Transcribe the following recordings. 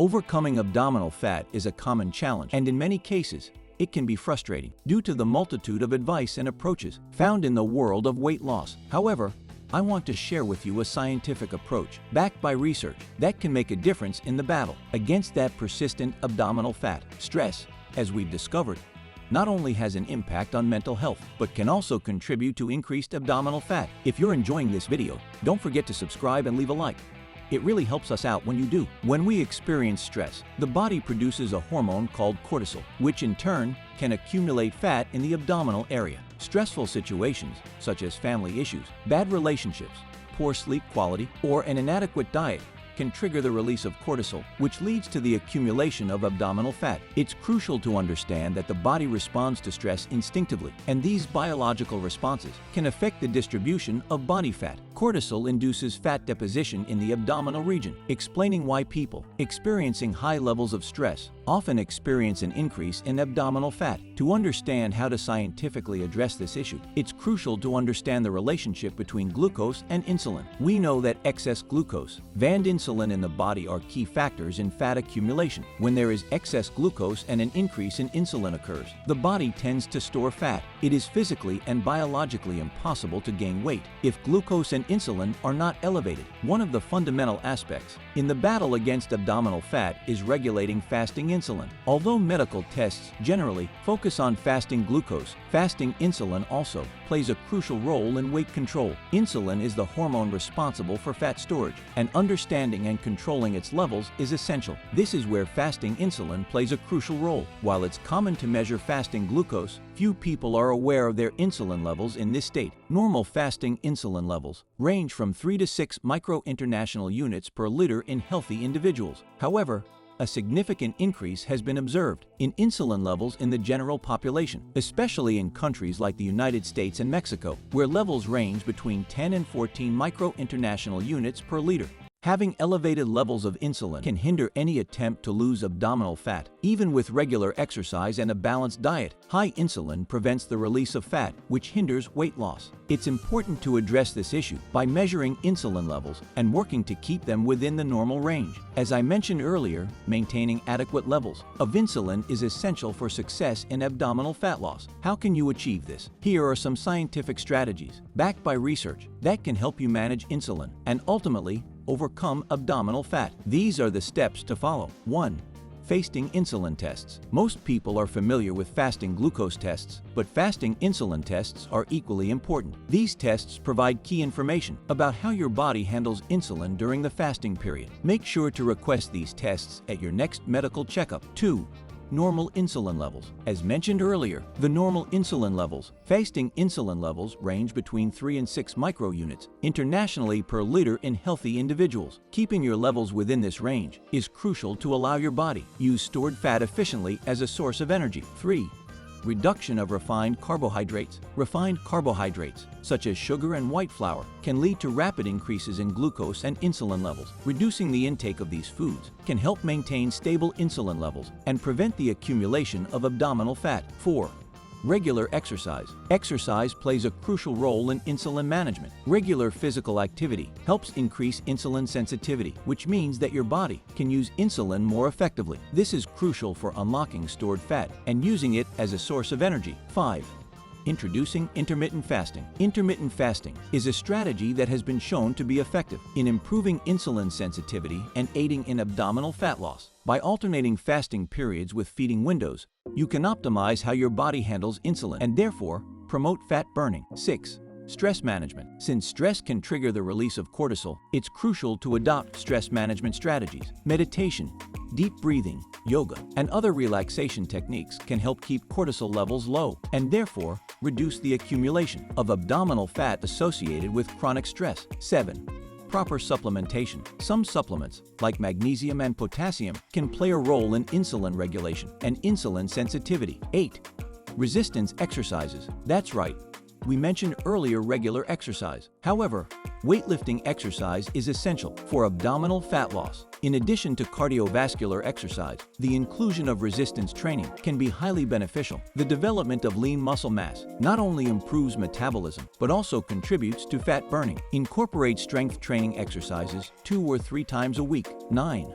Overcoming abdominal fat is a common challenge, and in many cases, it can be frustrating due to the multitude of advice and approaches found in the world of weight loss. However, I want to share with you a scientific approach backed by research that can make a difference in the battle against that persistent abdominal fat. Stress, as we've discovered, not only has an impact on mental health, but can also contribute to increased abdominal fat. If you're enjoying this video, don't forget to subscribe and leave a like. It really helps us out when you do. When we experience stress, the body produces a hormone called cortisol, which in turn can accumulate fat in the abdominal area. Stressful situations, such as family issues, bad relationships, poor sleep quality, or an inadequate diet, can trigger the release of cortisol, which leads to the accumulation of abdominal fat. It's crucial to understand that the body responds to stress instinctively, and these biological responses can affect the distribution of body fat. Cortisol induces fat deposition in the abdominal region, explaining why people experiencing high levels of stress often experience an increase in abdominal fat. To understand how to scientifically address this issue, it's crucial to understand the relationship between glucose and insulin. We know that excess glucose and insulin in the body are key factors in fat accumulation. When there is excess glucose and an increase in insulin occurs, the body tends to store fat. It is physically and biologically impossible to gain weight if glucose and insulin are not elevated. One of the fundamental aspects in the battle against abdominal fat is regulating fasting insulin. Although medical tests generally focus on fasting glucose, fasting insulin also plays a crucial role in weight control. Insulin is the hormone responsible for fat storage, and understanding and controlling its levels is essential. This is where fasting insulin plays a crucial role. While it's common to measure fasting glucose, few people are aware of their insulin levels in this state. Normal fasting insulin levels range from 3 to 6 microinternational units per liter in healthy individuals. However, a significant increase has been observed in insulin levels in the general population, especially in countries like the United States and Mexico, where levels range between 10 and 14 microinternational units per liter. Having elevated levels of insulin can hinder any attempt to lose abdominal fat. Even with regular exercise and a balanced diet, high insulin prevents the release of fat, which hinders weight loss. It's important to address this issue by measuring insulin levels and working to keep them within the normal range. As I mentioned earlier, maintaining adequate levels of insulin is essential for success in abdominal fat loss. How can you achieve this? Here are some scientific strategies backed by research that can help you manage insulin and ultimately overcome abdominal fat. These are the steps to follow. 1. Fasting insulin tests. Most people are familiar with fasting glucose tests, but fasting insulin tests are equally important. These tests provide key information about how your body handles insulin during the fasting period. Make sure to request these tests at your next medical checkup. 2. Normal insulin levels. As mentioned earlier, the normal insulin levels. Fasting insulin levels range between 3 and 6 microunits internationally per liter in healthy individuals. Keeping your levels within this range is crucial to allow your body use stored fat efficiently as a source of energy. 3. Reduction of refined carbohydrates. Refined carbohydrates, such as sugar and white flour, can lead to rapid increases in glucose and insulin levels. Reducing the intake of these foods can help maintain stable insulin levels and prevent the accumulation of abdominal fat. 4. Regular exercise. Exercise plays a crucial role in insulin management. Regular physical activity helps increase insulin sensitivity, which means that your body can use insulin more effectively. This is crucial for unlocking stored fat and using it as a source of energy. 5. Introducing intermittent fasting. Intermittent fasting is a strategy that has been shown to be effective in improving insulin sensitivity and aiding in abdominal fat loss. By alternating fasting periods with feeding windows, you can optimize how your body handles insulin and therefore promote fat burning. 6. Stress management. Since stress can trigger the release of cortisol, it's crucial to adopt stress management strategies. Meditation, deep breathing, yoga, and other relaxation techniques can help keep cortisol levels low and therefore reduce the accumulation of abdominal fat associated with chronic stress. 7. Proper supplementation. Some supplements, like magnesium and potassium, can play a role in insulin regulation and insulin sensitivity. 8. Resistance exercises. That's right. We mentioned earlier regular exercise. However, weightlifting exercise is essential for abdominal fat loss. In addition to cardiovascular exercise, the inclusion of resistance training can be highly beneficial. The development of lean muscle mass not only improves metabolism, but also contributes to fat burning. Incorporate strength training exercises 2 or 3 times a week. 9.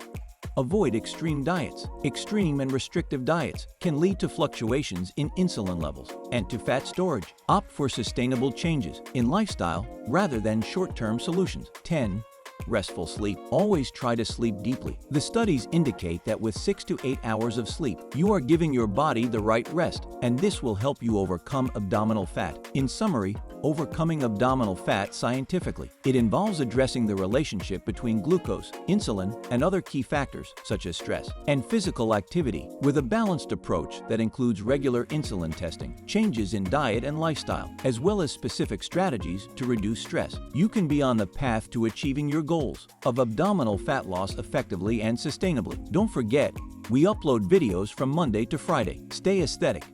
Avoid extreme diets. Extreme and restrictive diets can lead to fluctuations in insulin levels and to fat storage. Opt for sustainable changes in lifestyle rather than short-term solutions. 10. Restful sleep. Always try to sleep deeply. The studies indicate that with 6 to 8 hours of sleep, you are giving your body the right rest, and this will help you overcome abdominal fat. In summary, overcoming abdominal fat scientifically. It involves addressing the relationship between glucose, insulin, and other key factors, such as stress, and physical activity, with a balanced approach that includes regular insulin testing, changes in diet and lifestyle, as well as specific strategies to reduce stress. You can be on the path to achieving your goals of abdominal fat loss effectively and sustainably. Don't forget, we upload videos from Monday to Friday. Stay aesthetic,